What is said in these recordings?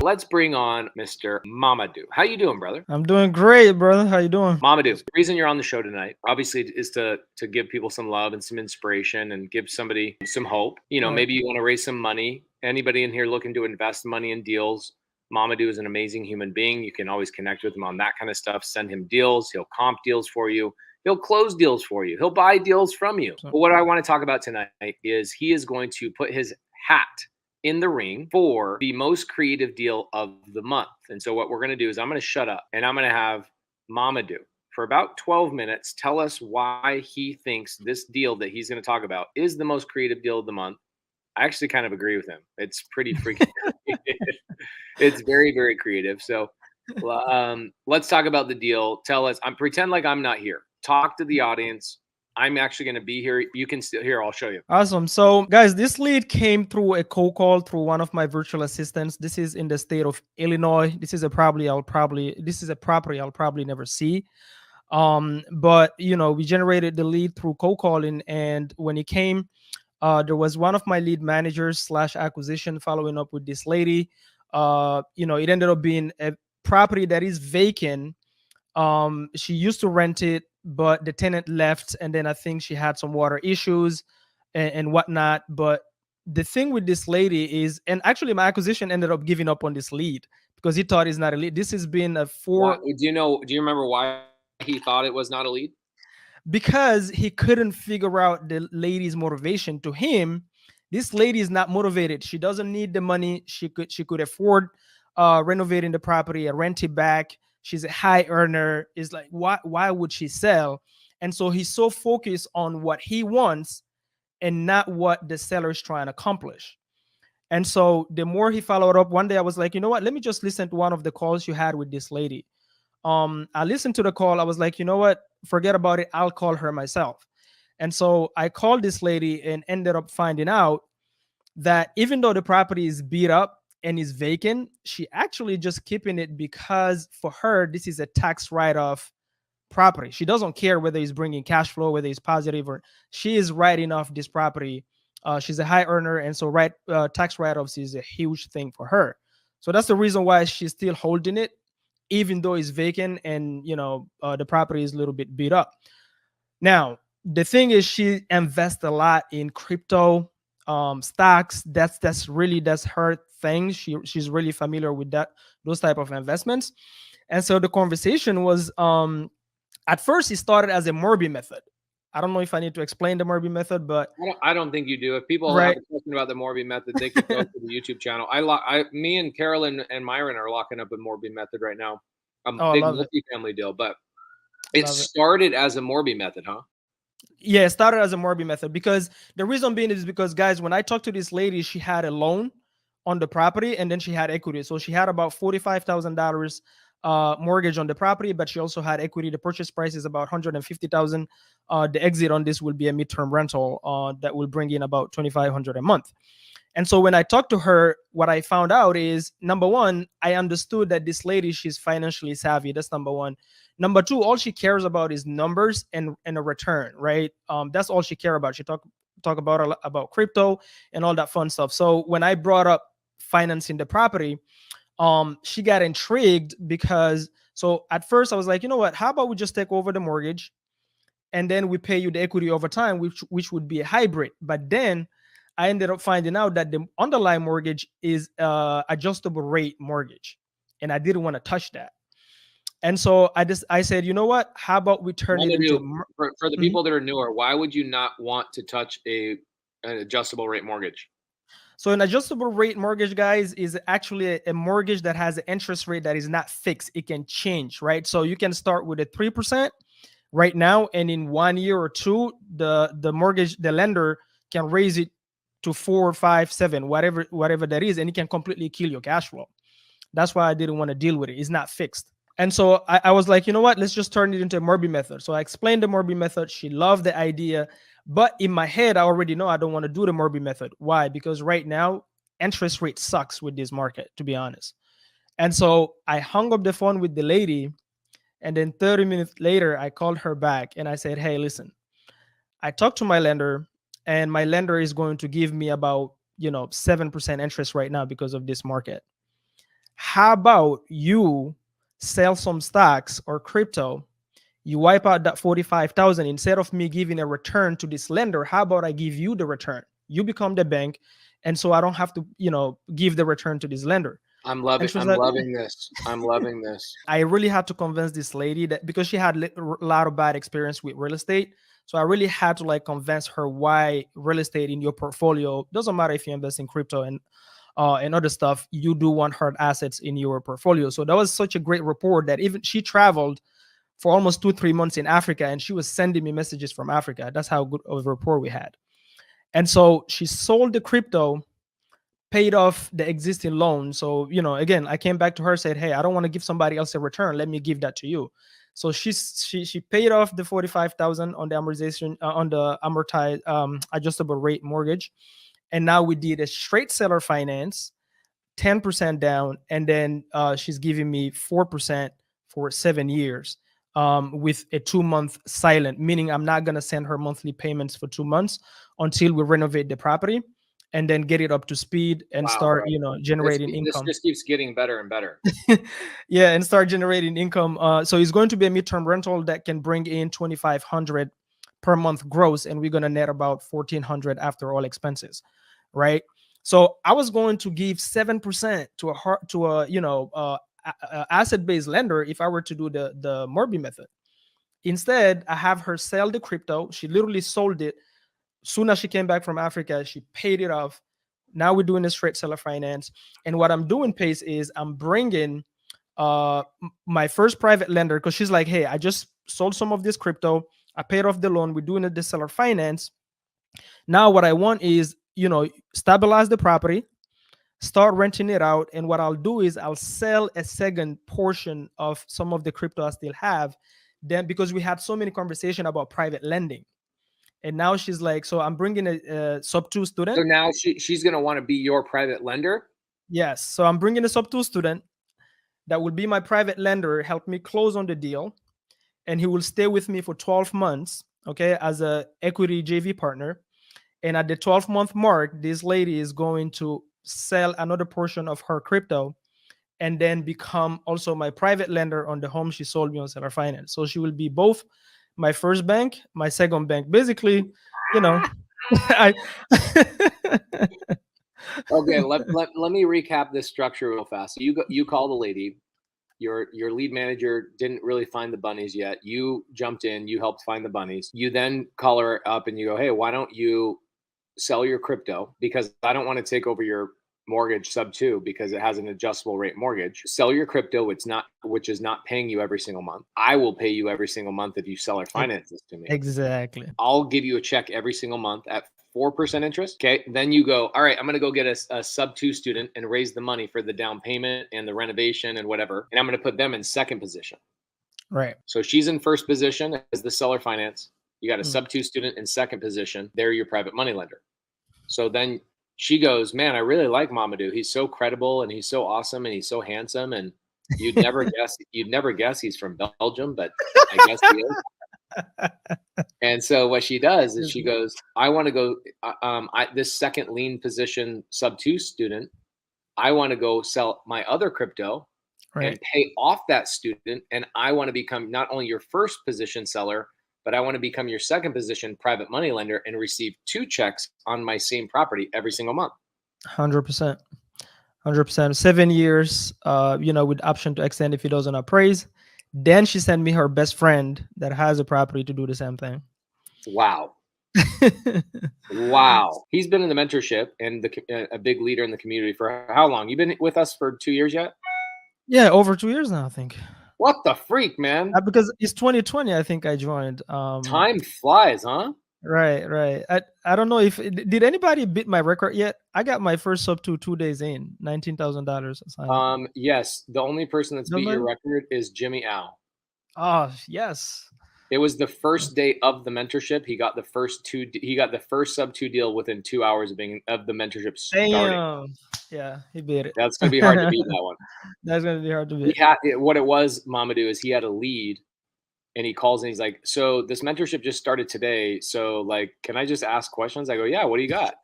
let's bring on Mr. Mamadou. How you doing, brother? I'm doing great, brother. How you doing? Mamadou, the reason you're on the show tonight, obviously, is to give people some love and some inspiration and give somebody some hope. Right. Maybe you want to raise some money. Anybody in here looking to invest money in deals? Mamadou is an amazing human being. You can always connect with him on that kind of stuff. Send him deals. He'll comp deals for you. He'll close deals for you. He'll buy deals from you. So, But what I want to talk about tonight is he is going to put his hat in the ring for the most creative deal of the month. And so what we're going to do is I'm going to shut up and I'm going to have Mamadou for about 12 minutes tell us why he thinks this deal that he's going to talk about is the most creative deal of the month. I actually kind of agree with him. It's pretty freaking creative. It's very, very creative. So let's talk about the deal. Tell us, pretend like I'm not here. Talk to the audience. I'm actually going to be here. You can still here. I'll show you. awesome. So, guys, this lead came through a cold call through one of my virtual assistants. This is in the state of Illinois. This is a property I'll probably never see. But we generated the lead through cold calling, and when it came, there was one of my lead managers slash acquisition following up with this lady. It ended up being a property that is vacant. She used to rent it, but the tenant left, and then I think she had some water issues and whatnot. But the thing with this lady is, and actually my acquisition ended up giving up on this lead because he thought it's not a lead. This has been a Do you remember why he thought it was not a lead? because he couldn't figure out the lady's motivation. To him, this lady is not motivated. She doesn't need the money. She could afford renovating the property and rent it back. She's a high earner. Is like, why would she sell? And so he's so focused on what he wants and not what the seller is trying to accomplish. And so the more he followed up, one day I was like, you know what? Let me just listen to one of the calls you had with this lady. I listened to the call. I was like, you know what? Forget about it. I'll call her myself. And so I called this lady and ended up finding out that even though the property is beat up and is vacant, she actually just keeping it because for her, this is a tax write-off property. She doesn't care whether it's bringing cash flow, whether it's positive, or she is writing off this property. She's a high earner, and so tax write-offs is a huge thing for her. So that's the reason why she's still holding it, even though it's vacant and the property is a little bit beat up. Now, the thing is, she invests a lot in crypto, stocks. That's her thing. She's really familiar with those type of investments. And so the conversation was, at first it started as a Morby method. I don't know if I need to explain the Morby method, but I don't think you do. If people have right. a question about the Morby method, they can go to the YouTube channel. Me and Carolyn and Myron are locking up a Morby method right now. A big multifamily deal, but it started as a Morby method, huh? Yeah, it started as a Morby method because the reason being is because, guys, when I talked to this lady, she had a loan on the property and then she had equity. So she had about $45,000 mortgage on the property, but she also had equity. The purchase price is about $150,000. The exit on this will be a midterm rental that will bring in about $2,500 a month. And so when I talked to her, what I found out is, number one, I understood that this lady, she's financially savvy. That's number one. Number two, all she cares about is numbers and a return, right? That's all she cares about. She talk about crypto and all that fun stuff. So when I brought up financing the property, she got intrigued because, so at first I was like, you know what? How about we just take over the mortgage and then we pay you the equity over time, which would be a hybrid. But then I ended up finding out that the underlying mortgage is adjustable rate mortgage, and I didn't want to touch that. And so I said, you know what? How about we turn it into for the people that are newer? Why would you not want to touch an adjustable rate mortgage? So an adjustable rate mortgage, guys, is actually a mortgage that has an interest rate that is not fixed. It can change, right? So you can start with a 3% right now, and in 1 year or two, the lender can raise it to 4, 5, 7, whatever that is, and it can completely kill your cash flow. That's why I didn't want to deal with it. It's not fixed. And so I was like, you know what? Let's just turn it into a Morby method. So I explained the Morby method. She loved the idea. But in my head, I already know I don't want to do the Morby method. Why? Because right now, interest rate sucks with this market, to be honest. And so I hung up the phone with the lady. And then 30 minutes later, I called her back and I said, hey, listen, I talked to my lender, and my lender is going to give me about 7% interest right now because of this market. How about you sell some stocks or crypto? You wipe out that 45,000. Instead of me giving a return to this lender, how about I give you the return? You become the bank, and so I don't have to, give the return to this lender. And she was I'm like, "Oh." loving this. I'm loving this. I really had to convince this lady that, because she had a lot of bad experience with real estate. So I really had to like convince her why real estate in your portfolio doesn't matter if you invest in crypto and other stuff. You do want hard assets in your portfolio. So that was such a great report that even she traveled for almost 2-3 months in Africa, and she was sending me messages from Africa. That's how good of a rapport we had. And so she sold the crypto, paid off the existing loan. So, again, I came back to her, said, "Hey, I don't want to give somebody else a return. Let me give that to you." So she paid off the 45,000 on the amortization on the amortized adjustable rate mortgage, and now we did a straight seller finance, 10% down, and then she's giving me 4% for 7 years, with a 2-month silent, meaning I'm not going to send her monthly payments for 2 months until we renovate the property and then get it up to speed and Wow, start, bro. generating This income. just keeps getting better and better. Yeah, and start generating income. So it's going to be a midterm rental that can bring in 2,500 per month gross, and we're going to net about 1,400 after all expenses, right? So I was going to give 7% to a asset based lender if I were to do the Morby method. Instead, I have her sell the crypto. She literally sold it. Soon as she came back from Africa, she paid it off. Now we're doing a straight seller finance. And what I'm doing, Pace, is I'm bringing my first private lender, because she's like, "Hey, I just sold some of this crypto. I paid off the loan. We're doing the seller finance. Now what I want is, stabilize the property, start renting it out. And what I'll do is I'll sell a second portion of some of the crypto I still have." Then, because we had so many conversation about private lending, and now she's like, "So I'm bringing a sub two So student." now she's gonna want to be your private lender. Yes. So I'm bringing a sub two student that will be my private lender, help me close on the deal, and he will stay with me for 12 months, okay, as a equity JV partner. And at the 12-month mark, this lady is going to sell another portion of her crypto and then become also my private lender on the home she sold me on seller finance. So she will be both my first bank, my second bank. Basically, I Okay, let me recap this structure real fast. So you call the lady. Your lead manager didn't really find the bunnies yet. You jumped in. You helped find the bunnies. You then call her up and you go, "Hey, why don't you sell your crypto, because I don't want to take over your mortgage sub two because it has an adjustable rate mortgage. Sell your crypto, which is not paying you every single month. I will pay you every single month if you sell or finance this to me. exactly. I'll give you a check every single month at 4% interest." Okay. Then you go, "All right, I'm going to go get a sub two student and raise the money for the down payment and the renovation and whatever. And I'm going to put them in second position." Right. So she's in first position as the seller finance. You got a Mm. sub two student in second position. They're your private money lender. So then she goes, "Man, I really like Mamadou. He's so credible and he's so awesome and he's so handsome. And you'd never guess he's from Belgium, but I guess he is." And so what she does is she goes, "I want to go, this second lean position sub two student, I want to go sell my other crypto and Right. pay off that student. And I want to become not only your first position seller, but I want to become your second position private money lender and receive 2 checks on my same property every single month." 100%. 100%. 7 years, with option to extend if it doesn't appraise. Then she sent me her best friend that has a property to do the same thing. Wow. Wow. He's been in the mentorship and a big leader in the community for how long? You've been with us for 2 years yet? Yeah, over 2 years now, I think. What the freak, man? Because it's 2020, I think I joined. Time flies, huh? Right, right. I don't know if did anybody beat my record yet. I got my first sub to 2 days in, $19,000 assignment. Yes, the only person that's beat your Nobody? record is Jimmy Al. Oh yes. It was the first day of the mentorship. He got the first sub 2 deal within 2 hours of the mentorship starting. Damn. Yeah, he beat it. That's gonna be hard to beat that one. That's gonna be hard to He beat. had what it was, Mamadou, is he had a lead and he calls and he's like, "So this mentorship just started today. So like, can I just ask questions?" I go, "Yeah, what do you got?"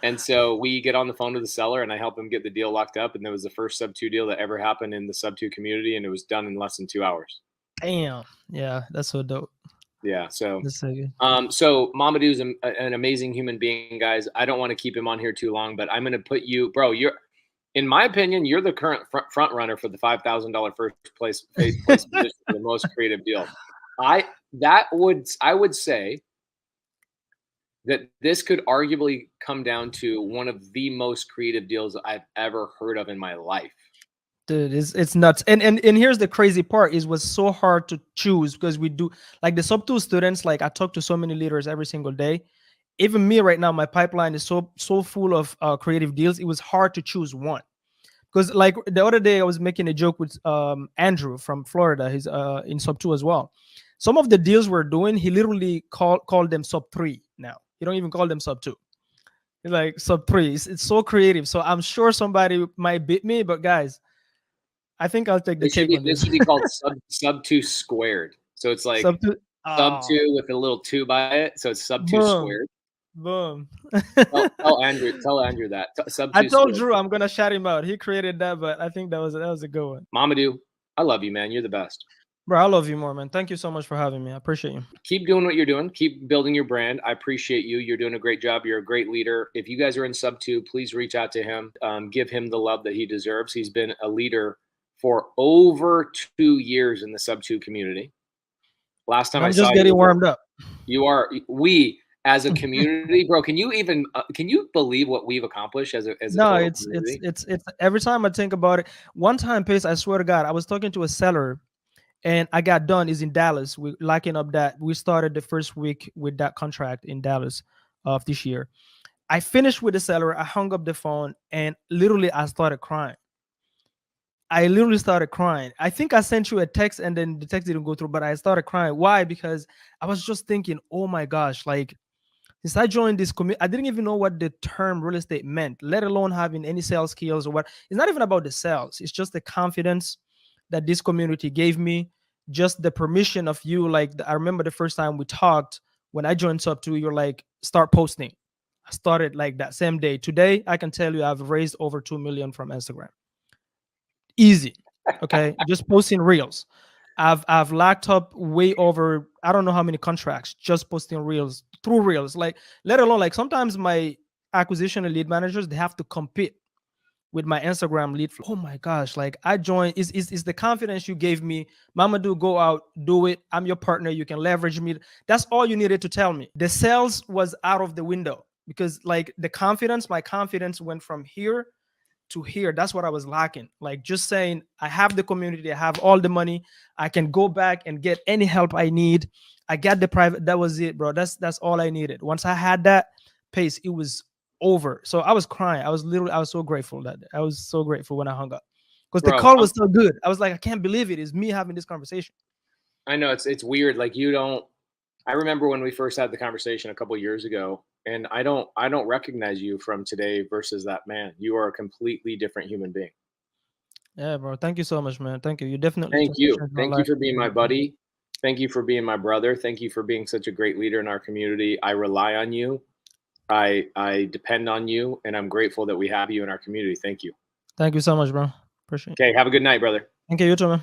And so we get on the phone to the seller and I help him get the deal locked up. And that was the first sub 2 deal that ever happened in the sub 2 community. And it was done in less than 2 hours. Damn. Yeah, that's so dope. Yeah. So, That's so good. so Mamadou's an amazing human being, guys. I don't want to keep him on here too long, but I'm going to put you, bro, in my opinion, you're the current front runner for the $5,000 first place position for the most creative deal. I would say that this could arguably come down to one of the most creative deals I've ever heard of in my life. Dude, it's nuts. And here's the crazy part: it was so hard to choose because we do like the sub 2 students. Like I talk to so many leaders every single day. Even me right now, my pipeline is so full of creative deals. It was hard to choose one. Because like the other day I was making a joke with Andrew from Florida. He's in sub 2 as well. Some of the deals we're doing, he literally called them sub 3 now. He don't even call them sub 2. He's like sub 3. It's so creative. So I'm sure somebody might beat me, but guys, I think I'll take the cake on this. This should be called sub 2 squared. So it's like sub 2, sub 2 with a little 2 by it. So it's sub 2 squared. Boom. Tell Andrew that. Sub 2 I told squared. Drew I'm gonna shout him out. He created that, but I think that was a good one. Mamadou, I love you, man. You're the best. Bro, I love you more, man. Thank you so much for having me. I appreciate you. Keep doing what you're doing. Keep building your brand. I appreciate you. You're doing a great job. You're a great leader. If you guys are in sub 2, please reach out to him. Give him the love that he deserves. He's been a leader for over 2 years in the sub 2 community. Last time I'm I saw you, just getting warmed up. We as a community, bro. Can you believe what we've accomplished as a no, it's every time I think about it. One time, Pace, I swear to God, I was talking to a seller. And I got done. Is in Dallas. We're locking up that. We started the first week with that contract in Dallas of this year. I finished with the seller. I hung up the phone and literally I started crying. I literally started crying. I think I sent you a text and then the text didn't go through, but I started crying. Why? Because I was just thinking, oh my gosh, like since I joined this community, I didn't even know what the term real estate meant, let alone having any sales skills or what. It's not even about the sales. It's just the confidence that this community gave me, just the permission of you. Like I remember the first time we talked when I joined sub 2, you're like, start posting. I started like that same day. Today, I can tell you I've raised over 2 million from Instagram. Easy. Okay. Just posting reels. I've locked up way over, I don't know how many contracts, just posting reels through reels. Like, let alone like sometimes my acquisition and lead managers, they have to compete with my Instagram lead flow. Oh my gosh, like I joined, is the confidence you gave me. Mamadou, go out, do it. I'm your partner. You can leverage me. That's all you needed to tell me. The sales was out of the window because like the confidence, my confidence went from here to here. That's what I was lacking. Like just saying, I have the community, I have all the money. I can go back and get any help I need. I got the private. That was it, bro. That's all I needed. Once I had that Pace, it was over. So I was crying. I was so grateful that day. I was so grateful when I hung up because the call was so good. I was like, I can't believe it is me having this conversation. I know it's weird. Like I remember when we first had the conversation a couple of years ago, and I don't recognize you from today versus that man. You are a completely different human being. Yeah, bro. Thank you so much, man. Thank you. You definitely. Thank you for being my buddy. Thank you for being my brother. Thank you for being such a great leader in our community. I rely on you. I depend on you, and I'm grateful that we have you in our community. Thank you. Thank you so much, bro. Appreciate it. Okay, have a good night, brother. Thank you. You too, man.